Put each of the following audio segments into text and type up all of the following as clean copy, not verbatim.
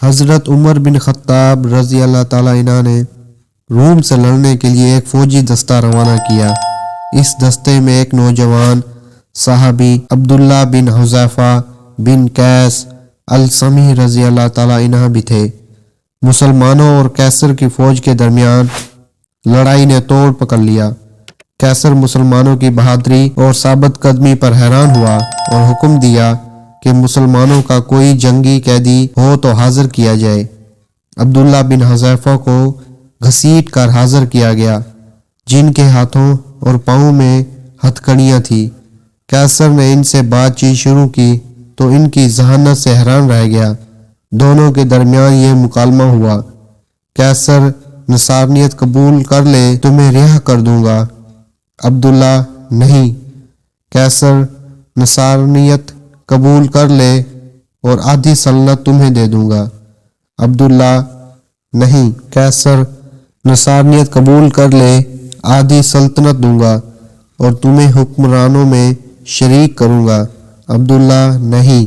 حضرت عمر بن خطاب رضی اللہ تعالیٰ عنہ نے روم سے لڑنے کے لیے ایک فوجی دستہ روانہ کیا۔ اس دستے میں ایک نوجوان صحابی عبداللہ بن حذیفہ بن قیس السمی رضی اللہ تعالیٰ عنہ بھی تھے۔ مسلمانوں اور کیسر کی فوج کے درمیان لڑائی نے توڑ پکڑ لیا۔ کیسر مسلمانوں کی بہادری اور ثابت قدمی پر حیران ہوا اور حکم دیا کہ مسلمانوں کا کوئی جنگی قیدی ہو تو حاضر کیا جائے۔ عبداللہ بن حذیفہ کو گھسیٹ کر حاضر کیا گیا، جن کے ہاتھوں اور پاؤں میں ہتھکڑیاں تھیں۔ کیسر نے ان سے بات چیت شروع کی تو ان کی ذہانت سے حیران رہ گیا۔ دونوں کے درمیان یہ مکالمہ ہوا، کیسر نصرانیت قبول کر لے تو میں رہا کر دوں گا۔ عبداللہ نہیں، کیسر نصرانیت قبول کر لے اور آدھی سلطنت تمہیں دے دوں گا۔ عبداللہ نہیں، کیسر نصرانیت قبول کر لے آدھی سلطنت دوں گا اور تمہیں حکمرانوں میں شریک کروں گا۔ عبداللہ نہیں،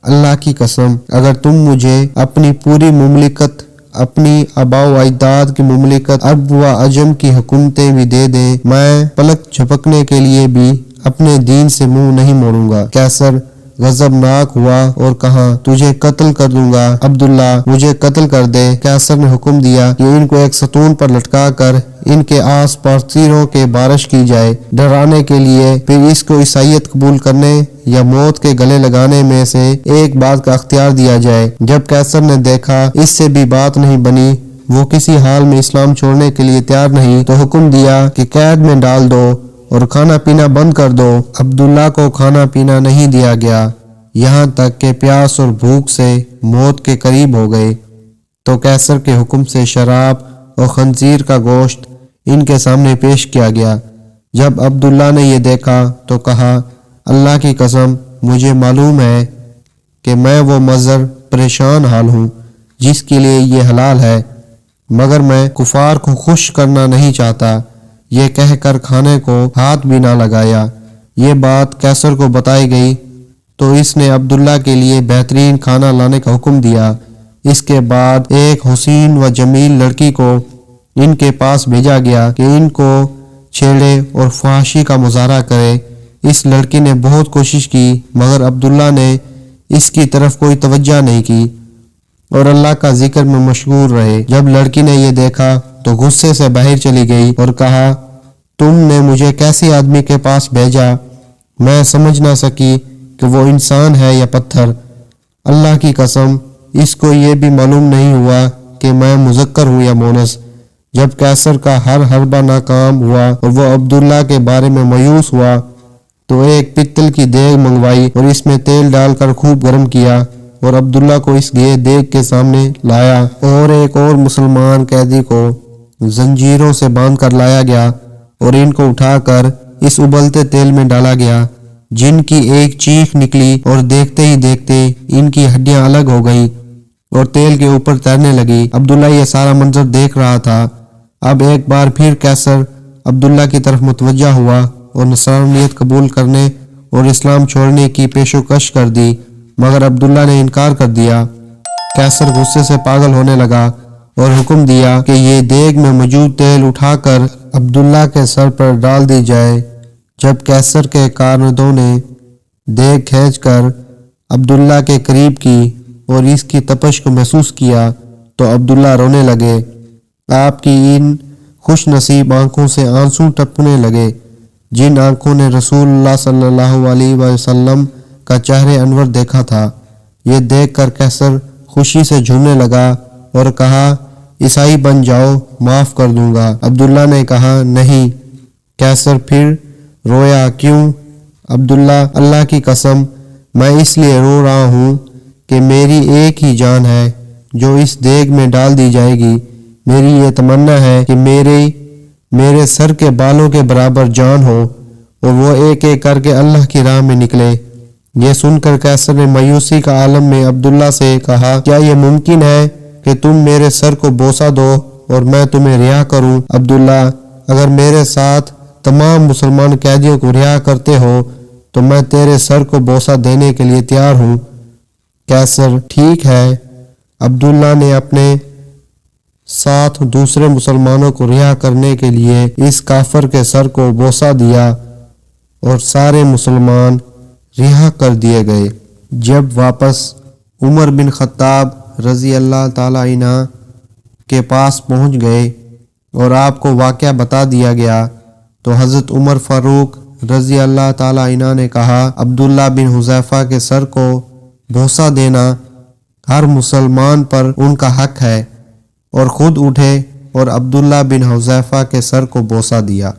اللہ کی قسم اگر تم مجھے اپنی پوری مملکت، اپنی آباء و اجداد کی مملکت، عرب و عجم کی حکومتیں بھی دے دیں، میں پلک جھپکنے کے لیے بھی اپنے دین سے منہ نہیں موڑوں گا۔ کیسر غضبناک ہوا اور کہا، تجھے قتل کر دوں گا۔ عبداللہ مجھے قتل کر دے۔ کیسر نے حکم دیا کہ ان کو ایک ستون پر لٹکا کر ان کے آس پاس تیروں کے بارش کی جائے ڈرانے کے لیے، پھر اس کو عیسائیت قبول کرنے یا موت کے گلے لگانے میں سے ایک بات کا اختیار دیا جائے۔ جب کیسر نے دیکھا اس سے بھی بات نہیں بنی، وہ کسی حال میں اسلام چھوڑنے کے لیے تیار نہیں، تو حکم دیا کہ قید میں ڈال دو اور کھانا پینا بند کر دو۔ عبداللہ کو کھانا پینا نہیں دیا گیا، یہاں تک کہ پیاس اور بھوک سے موت کے قریب ہو گئے تو کیسر کے حکم سے شراب اور خنزیر کا گوشت ان کے سامنے پیش کیا گیا۔ جب عبداللہ نے یہ دیکھا تو کہا، اللہ کی قسم مجھے معلوم ہے کہ میں وہ مضر پریشان حال ہوں جس کے لیے یہ حلال ہے، مگر میں کفار کو خوش کرنا نہیں چاہتا۔ یہ کہہ کر کھانے کو ہاتھ بھی نہ لگایا۔ یہ بات کیسر کو بتائی گئی تو اس نے عبداللہ کے لیے بہترین کھانا لانے کا حکم دیا۔ اس کے بعد ایک حسین و جمیل لڑکی کو ان کے پاس بھیجا گیا کہ ان کو چھیڑے اور فحاشی کا مظاہرہ کرے۔ اس لڑکی نے بہت کوشش کی مگر عبداللہ نے اس کی طرف کوئی توجہ نہیں کی اور اللہ کا ذکر میں مشغول رہے۔ جب لڑکی نے یہ دیکھا تو غصے سے باہر چلی گئی اور کہا، تم نے مجھے کیسے آدمی کے پاس بھیجا؟ میں سمجھ نہ سکی کہ وہ انسان ہے یا پتھر۔ اللہ کی قسم اس کو یہ بھی معلوم نہیں ہوا کہ میں مذکر ہوں یا مونس۔ جب کیسر کا ہر حربہ ناکام ہوا اور وہ عبداللہ کے بارے میں مایوس ہوا تو ایک پتل کی دیگ منگوائی اور اس میں تیل ڈال کر خوب گرم کیا اور عبداللہ کو اس دیگ کے سامنے لایا اور ایک اور مسلمان قیدی کو زنجیروں سے باندھ کر لایا گیا اور ان کو اٹھا کر اس ابلتے تیل میں ڈالا گیا، جن کی ایک چیخ نکلی اور دیکھتے ہی دیکھتے ان کی ہڈیاں الگ ہو گئی اور تیل کے اوپر تیرنے لگی۔ عبداللہ یہ سارا منظر دیکھ رہا تھا۔ اب ایک بار پھر کیسر عبداللہ کی طرف متوجہ ہوا اور نصرانیت قبول کرنے اور اسلام چھوڑنے کی پیشکش کر دی، مگر عبداللہ نے انکار کر دیا۔ کیسر غصے سے پاگل ہونے لگا اور حکم دیا کہ یہ دیگ میں موجود تیل اٹھا کر عبداللہ کے سر پر ڈال دی جائے۔ جب کیسر کے کارندوں نے دیگ کھینچ کر عبداللہ کے قریب کی اور اس کی تپش کو محسوس کیا تو عبداللہ رونے لگے۔ آپ کی ان خوش نصیب آنکھوں سے آنسو ٹپکنے لگے، جن آنکھوں نے رسول اللہ صلی اللہ علیہ وسلم کا چہرہ انور دیکھا تھا۔ یہ دیکھ کر کیسر خوشی سے جھومنے لگا اور کہا، عیسائی بن جاؤ، معاف کر دوں گا۔ عبداللہ نے کہا، نہیں۔ کیسر پھر رویا، کیوں؟ عبداللہ، اللہ کی قسم میں اس لیے رو رہا ہوں کہ میری ایک ہی جان ہے جو اس دیگ میں ڈال دی جائے گی۔ میری یہ تمنا ہے کہ میرے سر کے بالوں کے برابر جان ہو اور وہ ایک ایک کر کے اللہ کی راہ میں نکلے۔ یہ سن کر کیسر نے مایوسی کا عالم میں عبداللہ سے کہا، کیا یہ ممکن ہے کہ تم میرے سر کو بوسہ دو اور میں تمہیں رہا کروں؟ عبداللہ، اگر میرے ساتھ تمام مسلمان قیدیوں کو رہا کرتے ہو تو میں تیرے سر کو بوسہ دینے کے لیے تیار ہوں۔ کیسر، ٹھیک ہے، عبداللہ نے اپنے ساتھ دوسرے مسلمانوں کو رہا کرنے کے لیے اس کافر کے سر کو بوسہ دیا اور سارے مسلمان رہا کر دیے گئے۔ جب واپس عمر بن خطاب رضی اللہ تعالی عنہ کے پاس پہنچ گئے اور آپ کو واقعہ بتا دیا گیا تو حضرت عمر فاروق رضی اللہ تعالی عنہ نے کہا، عبداللہ بن حذیفہ کے سر کو بوسہ دینا ہر مسلمان پر ان کا حق ہے، اور خود اٹھے اور عبداللہ بن حذیفہ کے سر کو بوسہ دیا۔